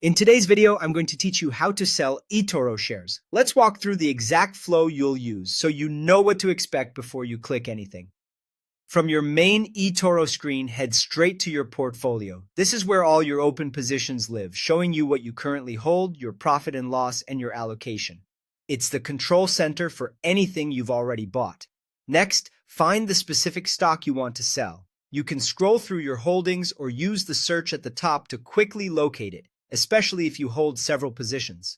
In today's video, I'm going to teach you how to sell eToro shares. Let's walk through the exact flow you'll use so you know what to expect before you click anything. From your main eToro screen, head straight to your portfolio. This is where all your open positions live, showing you what you currently hold, your profit and loss, and your allocation. It's the control center for anything you've already bought. Next, find the specific stock you want to sell. You can scroll through your holdings or use the search at the top to quickly locate it, especially if you hold several positions.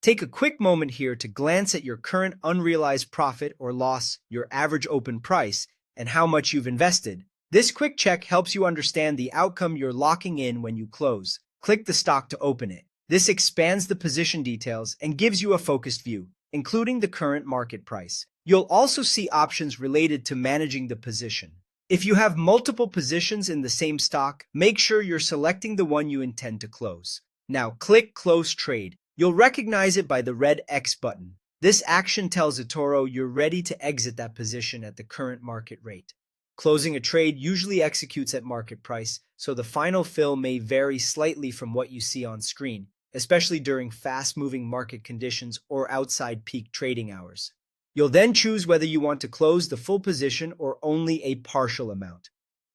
Take a quick moment here to glance at your current unrealized profit or loss, your average open price, and how much you've invested. This quick check helps you understand the outcome you're locking in when you close. Click the stock to open it. This expands the position details and gives you a focused view, including the current market price. You'll also see options related to managing the position. If you have multiple positions in the same stock, make sure you're selecting the one you intend to close. Now click Close Trade. You'll recognize it by the red X button. This action tells eToro you're ready to exit that position at the current market rate. Closing a trade usually executes at market price, so the final fill may vary slightly from what you see on screen, especially during fast-moving market conditions or outside peak trading hours. You'll then choose whether you want to close the full position or only a partial amount.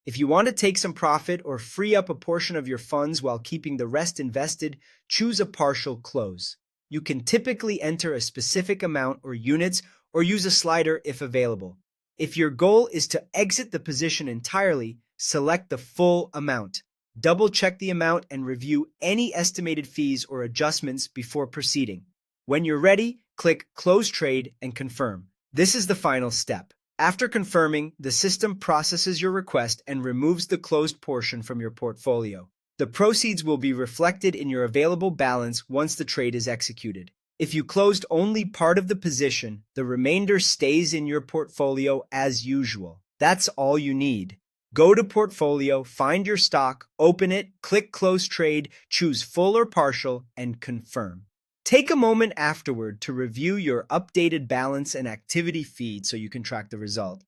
If you want to take some profit or free up a portion of your funds while keeping the rest invested, choose a partial close. You can typically enter a specific amount or units or use a slider if available. If your goal is to exit the position entirely, select the full amount. Double-check the amount and review any estimated fees or adjustments before proceeding. When you're ready, click Close Trade and confirm. This is the final step. After confirming, the system processes your request and removes the closed portion from your portfolio. The proceeds will be reflected in your available balance once the trade is executed. If you closed only part of the position, the remainder stays in your portfolio as usual. That's all you need. Go to Portfolio, find your stock, open it, click Close Trade, choose full or partial, and confirm. Take a moment afterward to review your updated balance and activity feed so you can track the result.